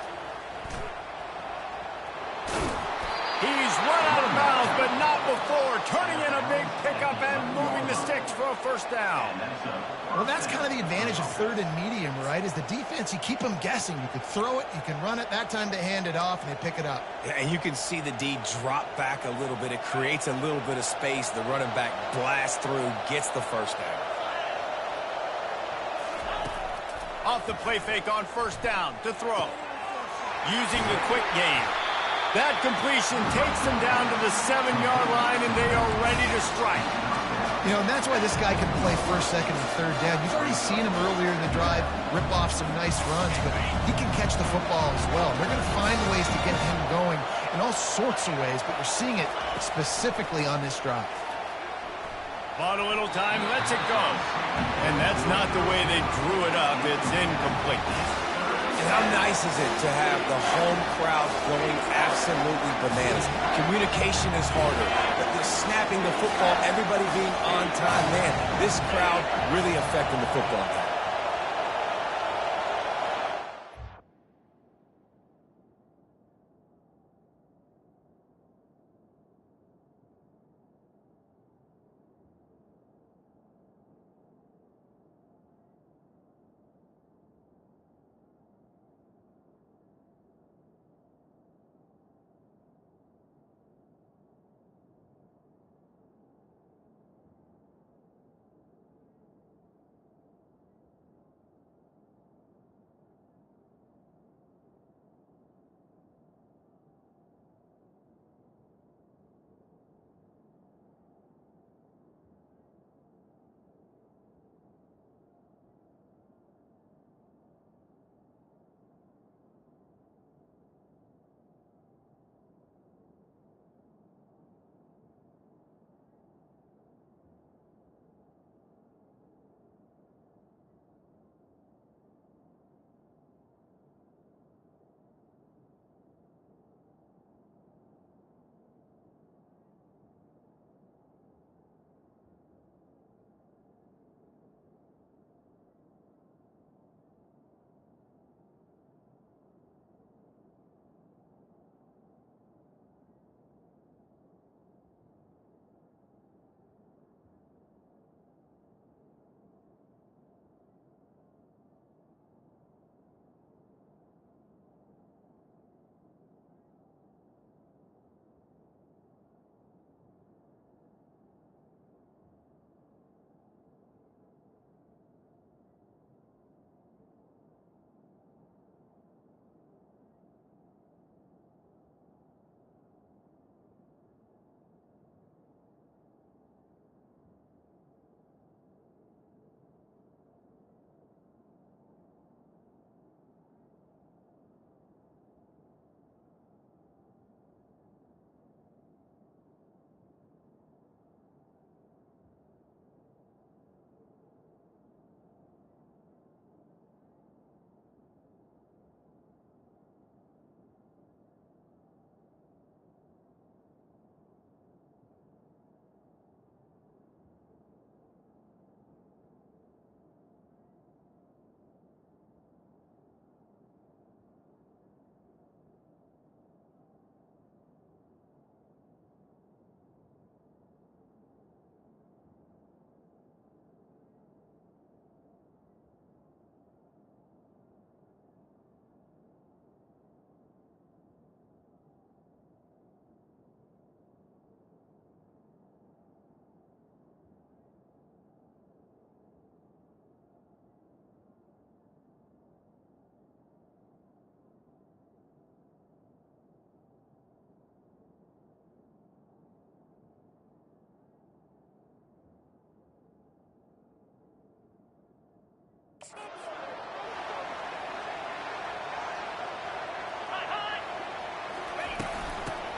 [SPEAKER 1] He's run out of bounds, but not before. Turning in a big pickup and moving the sticks for a 1st down.
[SPEAKER 3] Well, that's kind of the advantage of 3rd and medium, right? Is the defense, you keep them guessing. You could throw it, you can run it. That time they hand it off, and they pick it up.
[SPEAKER 4] Yeah, and you can see the D drop back a little bit. It creates a little bit of space. The running back blasts through, gets the 1st down.
[SPEAKER 1] Off the play fake on 1st down to throw. Using the quick game. That completion takes them down to the 7-yard line, and they are ready to strike.
[SPEAKER 3] You know, and that's why this guy can play 1st, 2nd, and 3rd down. You've already seen him earlier in the drive rip off some nice runs, but he can catch the football as well. They're going to find ways to get him going in all sorts of ways, but we're seeing it specifically on this drive.
[SPEAKER 1] Bought a little time, lets it go. And that's not the way they drew it up. It's incomplete.
[SPEAKER 4] And how nice is it to have the home crowd going absolutely bananas? Communication is harder. The snapping the football, everybody being on time. Man, this crowd really affecting the football game.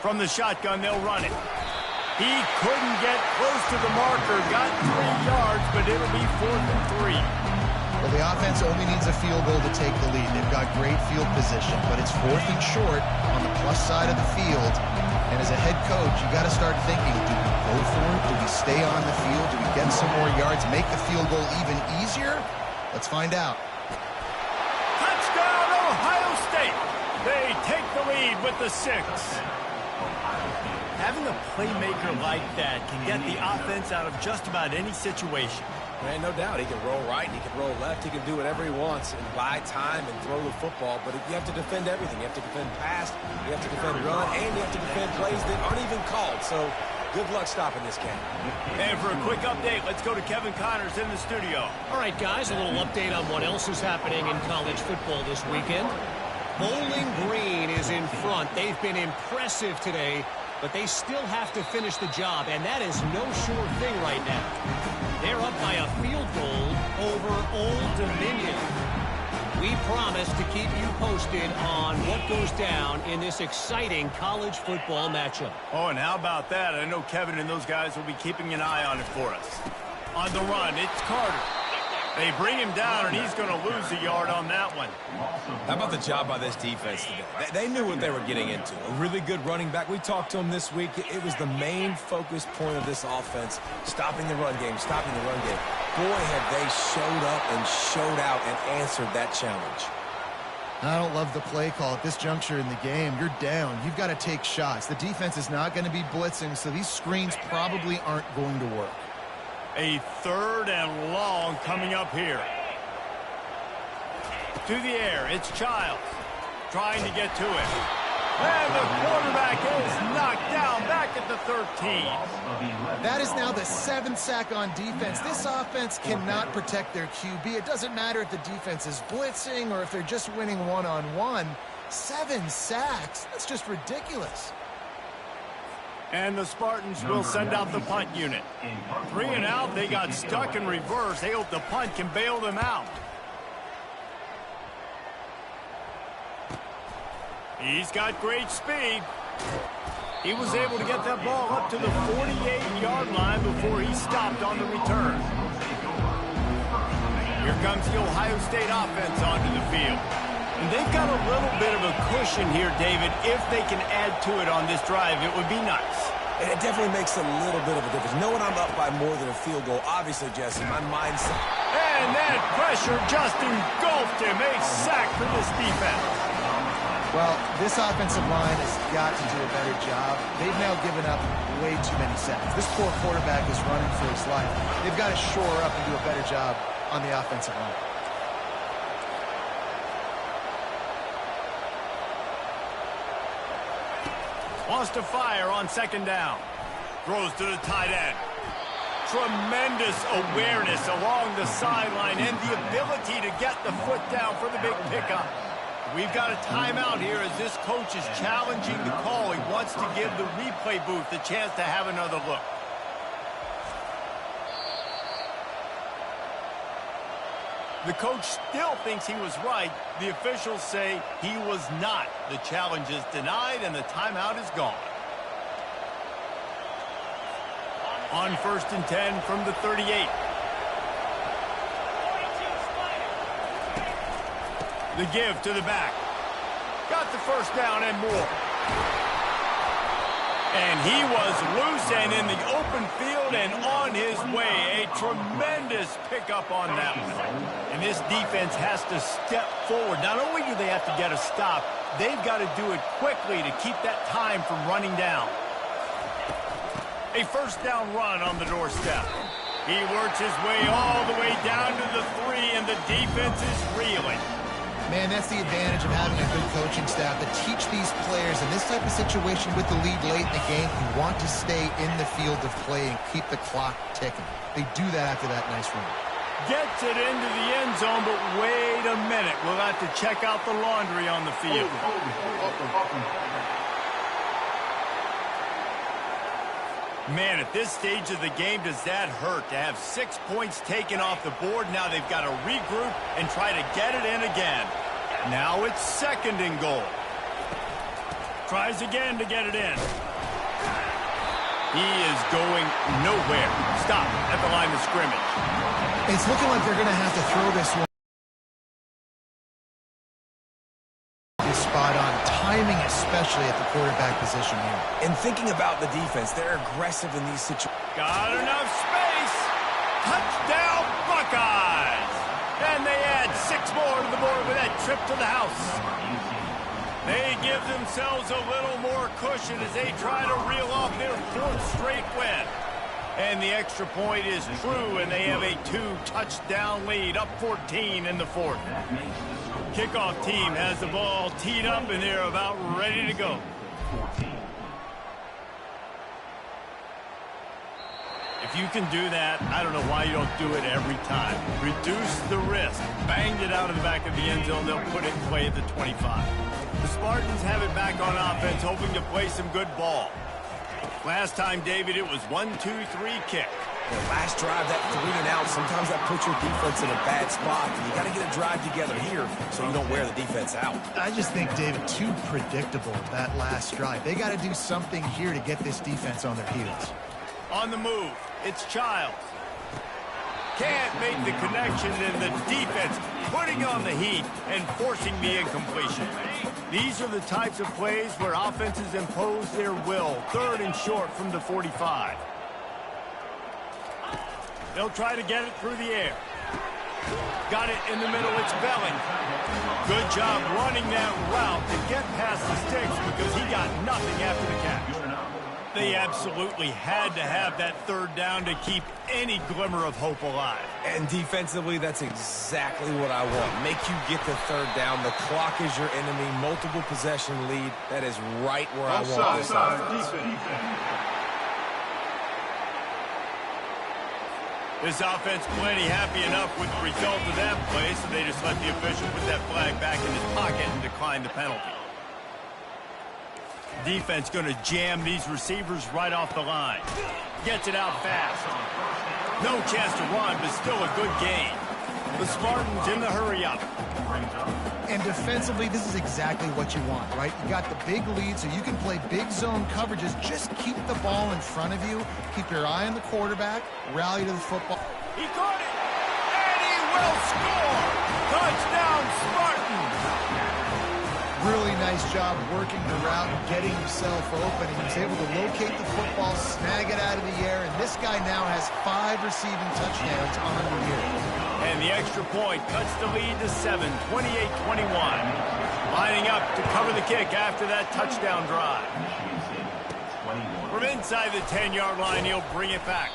[SPEAKER 1] From the shotgun, they'll run it. He couldn't get close to the marker. Got 3 yards, but it'll be 4th and 3.
[SPEAKER 3] Well, the offense only needs a field goal to take the lead. They've got great field position, but it's 4th and short on the plus side of the field. And as a head coach, you got to start thinking, do we go for it? Do we stay on the field? Do we get some more yards, make the field goal even easier? Let's find out.
[SPEAKER 1] Touchdown, Ohio State. They take the lead with the 6. Having a playmaker like that can get the offense out of just about any situation.
[SPEAKER 4] Man, no doubt. He can roll right, he can roll left, he can do whatever he wants and buy time and throw the football. But you have to defend everything. You have to defend pass, you have to defend run, and you have to defend plays that aren't even called. So good luck stopping this cat.
[SPEAKER 1] And for a quick update, let's go to Kevin Connors in the studio.
[SPEAKER 5] All right, guys, a little update on what else is happening in college football this weekend. Bowling Green is in front. They've been impressive today, but they still have to finish the job, and that is no sure thing right now. They're up by a field goal over Old Dominion. We promise to keep you posted on what goes down in this exciting college football matchup.
[SPEAKER 1] Oh, and how about that? I know Kevin and those guys will be keeping an eye on it for us. On the run, it's Carter. They bring him down, and he's going to lose a yard on that one.
[SPEAKER 4] How about the job by this defense today? They knew what they were getting into. A really good running back. We talked to him this week. It was the main focus point of this offense, stopping the run game, stopping the run game. Boy, have they showed up and showed out and answered that challenge.
[SPEAKER 3] I don't love the play call at this juncture in the game. You're down. You've got to take shots. The defense is not going to be blitzing, so these screens probably aren't going to work.
[SPEAKER 1] A 3rd and long coming up here. To the air, it's Childs. Trying to get to it. And the quarterback is knocked down back at the 13.
[SPEAKER 3] That is now the 7th sack on defense. This offense cannot protect their QB. It doesn't matter if the defense is blitzing or if they're just winning one-on-one. 7 sacks? That's just ridiculous.
[SPEAKER 1] And the Spartans will send out the punt unit. 3 and out, they got stuck in reverse. They hope the punt can bail them out. He's got great speed. He was able to get that ball up to the 48-yard line before he stopped on the return. Here comes the Ohio State offense onto the field. And they've got a little bit of a cushion here, David. If they can add to it on this drive, it would be nice.
[SPEAKER 4] And it definitely makes a little bit of a difference. Knowing I'm up by more than a field goal, obviously, Jesse, my mindset.
[SPEAKER 1] And that pressure just engulfed him. A sack for this defense.
[SPEAKER 3] Well, this offensive line has got to do a better job. They've now given up way too many sacks. This poor quarterback is running for his life. They've got to shore up and do a better job on the offensive line.
[SPEAKER 1] Wants to fire on 2nd down. Throws to the tight end. Tremendous awareness along the sideline and the ability to get the foot down for the big pickup. We've got a timeout here as this coach is challenging the call. He wants to give the replay booth the chance to have another look. The coach still thinks he was right. The officials say he was not. The challenge is denied and the timeout is gone. On 1st and 10 from the 38. The give to the back. Got the 1st down and more. And he was loose and in the open field and on his way. A tremendous pickup on that one. And this defense has to step forward. Not only do they have to get a stop, they've got to do it quickly to keep that time from running down. A 1st down run on the doorstep. He works his way all the way down to the 3, and the defense is reeling.
[SPEAKER 3] Man, that's the advantage of having a good coaching staff to teach these players in this type of situation with the lead late in the game. You want to stay in the field of play and keep the clock ticking. They do that after that nice run.
[SPEAKER 1] Gets it into the end zone, but wait a minute. We'll have to check out the laundry on the field. Man, at this stage of the game, does that hurt to have 6 points taken off the board? Now they've got to regroup and try to get it in again. Now it's 2nd and goal. Tries again to get it in. He is going nowhere. Stop at the line of scrimmage.
[SPEAKER 3] It's looking like they're going to have to throw this one. Is spot on. Timing especially at the quarterback position here.
[SPEAKER 4] And thinking about the defense, they're aggressive in these situations.
[SPEAKER 1] Got enough space. Touchdown, Buckeyes. And they add 6 more to the board with that trip to the house. They give themselves a little more cushion as they try to reel off their 4th straight win. And the extra point is true, and they have a 2-touchdown lead, up 14 in the 4th. Kickoff team has the ball teed up, and they're about ready to go. If you can do that, I don't know why you don't do it every time. Reduce the risk. Banged it out of the back of the end zone. They'll put it in play at the 25. The Spartans have it back on offense, hoping to play some good ball. Last time, David, it was 1-2-3 kick.
[SPEAKER 4] The last drive, that 3 and out, sometimes that puts your defense in a bad spot. And you got to get a drive together here so you don't wear the defense out.
[SPEAKER 3] I just think, David, too predictable that last drive. They got to do something here to get this defense on their heels.
[SPEAKER 1] On the move, it's Childs. Can't make the connection, and the defense putting on the heat and forcing the incompletion. These are the types of plays where offenses impose their will. 3rd and short from the 45. They'll try to get it through the air. Got it in the middle, it's Belling. Good job running that route to get past the sticks because he got nothing after the catch. They absolutely had to have that 3rd down to keep any glimmer of hope alive.
[SPEAKER 4] And defensively, that's exactly what I want. Make you get the 3rd down. The clock is your enemy. Multiple possession lead. That is right where I want this offense.
[SPEAKER 1] This offense plenty happy enough with the result of that play, so they just let the official put that flag back in his pocket and decline the penalty. Defense going to jam these receivers right off the line. Gets it out fast. No chance to run, but still a good gain. The Spartans in the hurry-up.
[SPEAKER 3] And defensively, this is exactly what you want, right? You got the big lead, so you can play big zone coverages. Just keep the ball in front of you. Keep your eye on the quarterback. Rally to the football.
[SPEAKER 1] He caught it, and he will score. Touchdown, Spartans.
[SPEAKER 3] Really nice job working the route, getting himself open. He was able to locate the football, snag it out of the air, and this guy now has 5 receiving touchdowns on the year.
[SPEAKER 1] And the extra point cuts the lead to 7, 28-21. Lining up to cover the kick after that touchdown drive. From inside the 10-yard line, he'll bring it back.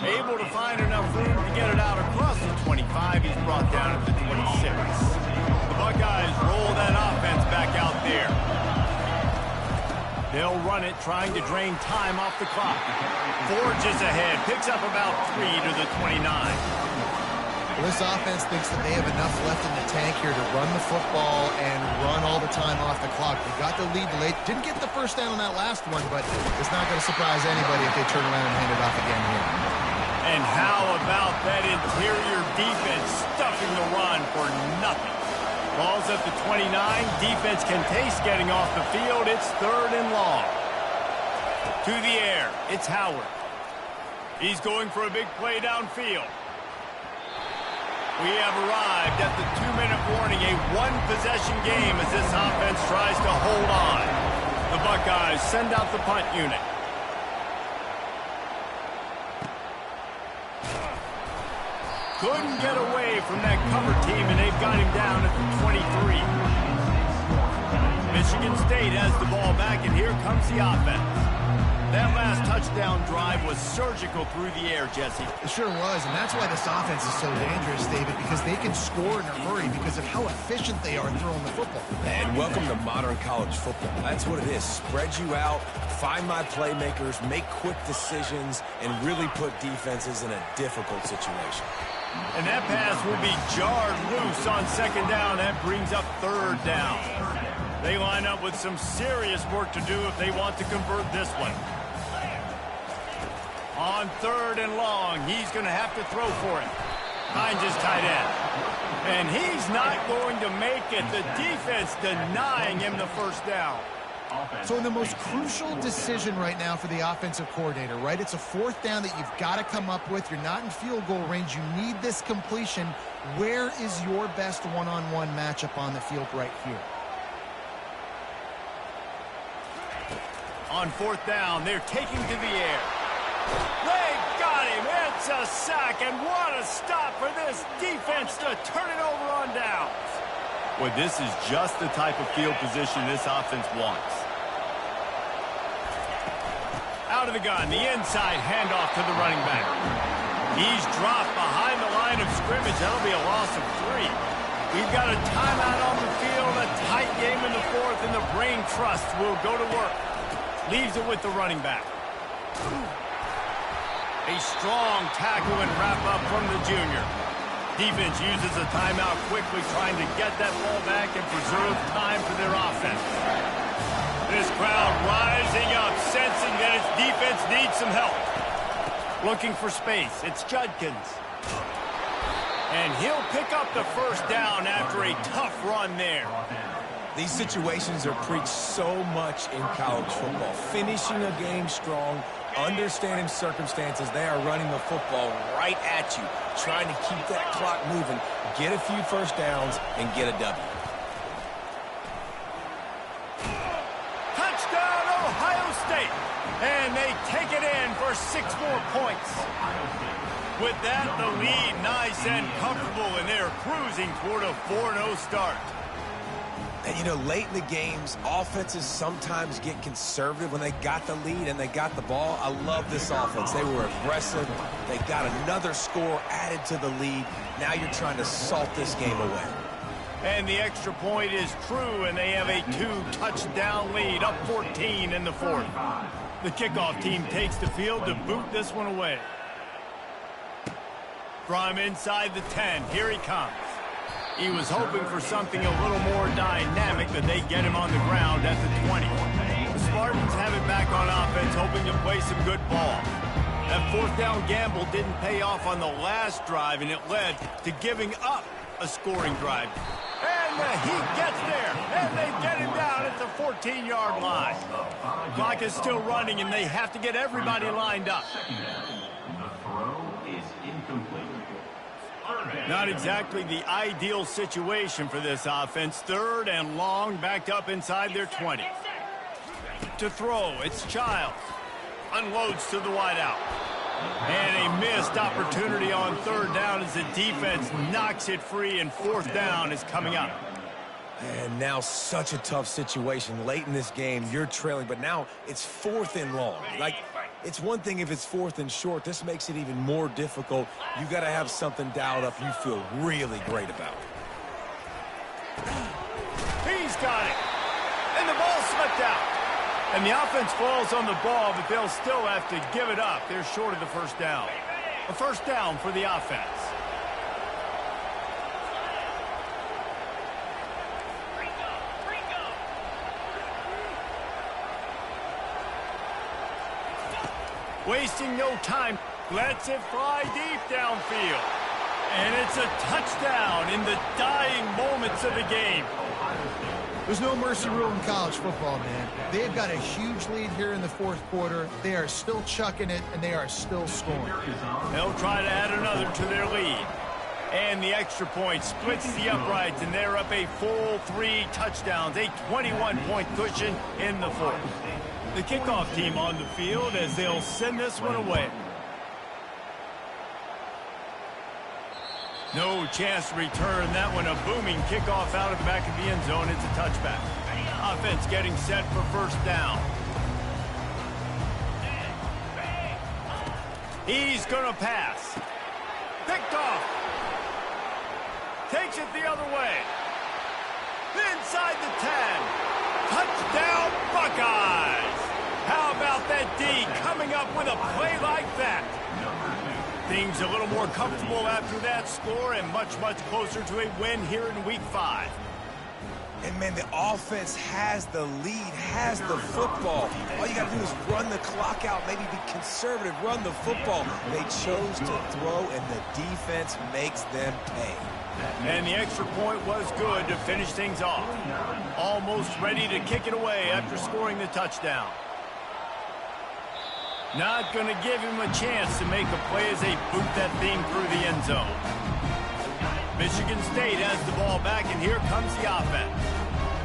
[SPEAKER 1] Able to find enough room to get it out across the 25. He's brought down at the 26. The Buckeyes roll that offense back out there. They'll run it, trying to drain time off the clock. Forges ahead, picks up about 3 to the 29.
[SPEAKER 3] Well, this offense thinks that they have enough left in the tank here to run the football and run all the time off the clock. They got the lead late. Didn't get the first down on that last one, but it's not going to surprise anybody if they turn around and hand it off again here.
[SPEAKER 1] And how about that interior defense stuffing the run for nothing? Ball's at the 29. Defense can taste getting off the field. It's 3rd and long. To the air. It's Howard. He's going for a big play downfield. We have arrived at the 2-minute warning, a 1-possession game as this offense tries to hold on. The Buckeyes send out the punt unit. Couldn't get away from that cover team, and they've got him down at the 23. Michigan State has the ball back, and here comes the offense. That last touchdown drive was surgical through the air, Jesse.
[SPEAKER 3] It sure was, and that's why this offense is so dangerous, David, because they can score in a hurry because of how efficient they are throwing the football.
[SPEAKER 4] And welcome to modern college football. That's what it is. Spread you out, find my playmakers, make quick decisions, and really put defenses in a difficult situation.
[SPEAKER 1] And that pass will be jarred loose on 2nd down. That brings up 3rd down. They line up with some serious work to do if they want to convert this one. On 3rd and long, he's going to have to throw for it. Finds his tight end. And he's not going to make it. The defense denying him the first down.
[SPEAKER 3] So in the most crucial decision right now for the offensive coordinator, right? It's a fourth down that you've got to come up with. You're not in field goal range. You need this completion. Where is your best one-on-one matchup on the field right here?
[SPEAKER 1] On fourth down, they're taking to the air. They got him. It's a sack, and what a stop for this defense to turn it over on downs. Well, this is just the type of field position this offense wants. Out of the gun, the inside handoff to the running back. He's dropped behind the line of scrimmage. That'll be a loss of 3. We've got a timeout on the field, a tight game in the fourth, and the brain trust will go to work. Leaves it with the running back. A strong tackle and wrap-up from the junior. Defense uses a timeout quickly, trying to get that ball back and preserve time for their offense. This crowd rising up, sensing that its defense needs some help. Looking for space, it's Judkins. And he'll pick up the first down after a tough run there.
[SPEAKER 2] These situations are preached so much in college football. Finishing a game strong, understanding circumstances. They are running the football right at you, trying to keep that clock moving, get a few first downs, and get a W.
[SPEAKER 1] Touchdown, Ohio State! And they take it in for 6 more points. With that, the lead nice and comfortable, and they're cruising toward a 4-0 start.
[SPEAKER 2] And, you know, late in the games, offenses sometimes get conservative when they got the lead and they got the ball. I love this offense. They were aggressive. They got another score added to the lead. Now you're trying to salt this game away.
[SPEAKER 1] And the extra point is true, and they have a 2-touchdown lead, up 14 in the fourth. The kickoff team takes the field to boot this one away. From inside the 10, here he comes. He was hoping for something a little more dynamic, but they get him on the ground at the 20. The Spartans have it back on offense, hoping to play some good ball. That fourth down gamble didn't pay off on the last drive, and it led to giving up a scoring drive. And the Heat gets there, and they get him down at the 14-yard line. Clock is still running, and they have to get everybody lined up.
[SPEAKER 6] The throw is incomplete.
[SPEAKER 1] Not exactly the ideal situation for this offense. 3rd and long, backed up inside their 20. To throw, it's Childs. Unloads to the wideout. And a missed opportunity on 3rd down as the defense knocks it free, and 4th down is coming up.
[SPEAKER 2] And now such a tough situation. Late in this game, you're trailing, but now it's 4th and long. Like, it's one thing if it's 4th and short. This makes it even more difficult. You got to have something dialed up you feel really great about.
[SPEAKER 1] He's got it. And the ball slipped out. And the offense falls on the ball, but they'll still have to give it up. They're short of the first down. A first down for the offense. Wasting no time, lets it fly deep downfield. And it's a touchdown in the dying moments of the game.
[SPEAKER 3] There's no mercy rule in college football, man. They've got a huge lead here in the 4th quarter. They are still chucking it, and they are still scoring.
[SPEAKER 1] They'll try to add another to their lead. And the extra point splits the uprights, and they're up a full 3 touchdowns, a 21-point cushion in the 4th. The kickoff team on the field as they'll send this one away. No chance to return that one. A booming kickoff out of the back of the end zone. It's a touchback. Offense getting set for first down. He's going to pass. Picked off. Takes it the other way. Inside the 10. Touchdown, Buckeyes. How about that D coming up with a play like that? Things a little more comfortable after that score and much, much closer to a win here in Week 5.
[SPEAKER 2] And, man, the offense has the lead, has the football. All you got to do is run the clock out, maybe be conservative, run the football. They chose to throw, and the defense makes them pay.
[SPEAKER 1] And the extra point was good to finish things off. Almost ready to kick it away after scoring the touchdown. Not going to give him a chance to make a play as they boot that thing through the end zone. Michigan State has the ball back, and here comes the offense.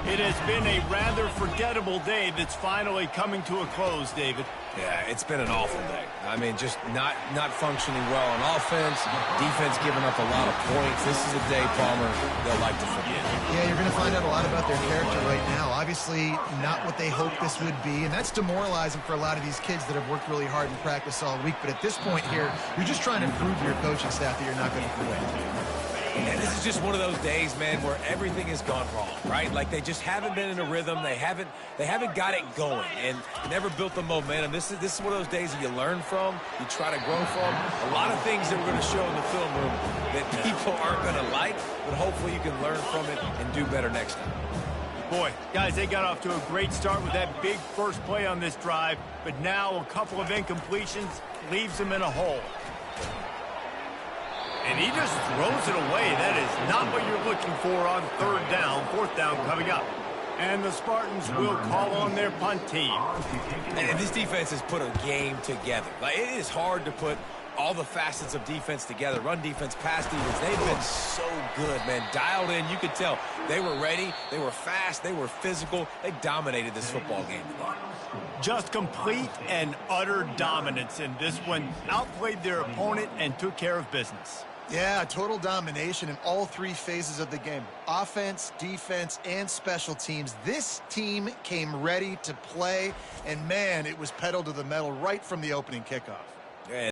[SPEAKER 1] It has been a rather forgettable day that's finally coming to a close, David.
[SPEAKER 4] Yeah, it's been an awful day. I mean, just not functioning well on offense. Defense giving up a lot of points. This is a day, Palmer, they'll like to forget.
[SPEAKER 3] Yeah, you're going to find out a lot about their character right now. Obviously, not what they hoped this would be, and that's demoralizing for a lot of these kids that have worked really hard in practice all week. But at this point here, you're just trying to prove to your coaching staff that you're not going to quit.
[SPEAKER 4] And this is just one of those days, man, where everything has gone wrong, right? Like they just haven't been in a rhythm. They haven't got it going and never built the momentum. This is one of those days that you learn from, you try to grow from. A lot of things that we're going to show in the film room that people aren't going to like, but hopefully you can learn from it and do better next time.
[SPEAKER 1] Boy, guys, they got off to a great start with that big first play on this drive, but now a couple of incompletions leaves them in a hole. And he just throws it away. That is not what you're looking for on fourth down coming up. And the Spartans will call on their punt team.
[SPEAKER 4] And this defense has put a game together. Like, it is hard to put all the facets of defense together. Run defense, pass defense. They've been so good, man. Dialed in. You could tell they were ready. They were fast. They were physical. They dominated this football game today.
[SPEAKER 1] Just complete and utter dominance in this one. Outplayed their opponent and took care of business.
[SPEAKER 3] Yeah, total domination in all three phases of the game. Offense, defense, and special teams. This team came ready to play, and man, it was pedal to the metal right from the opening kickoff.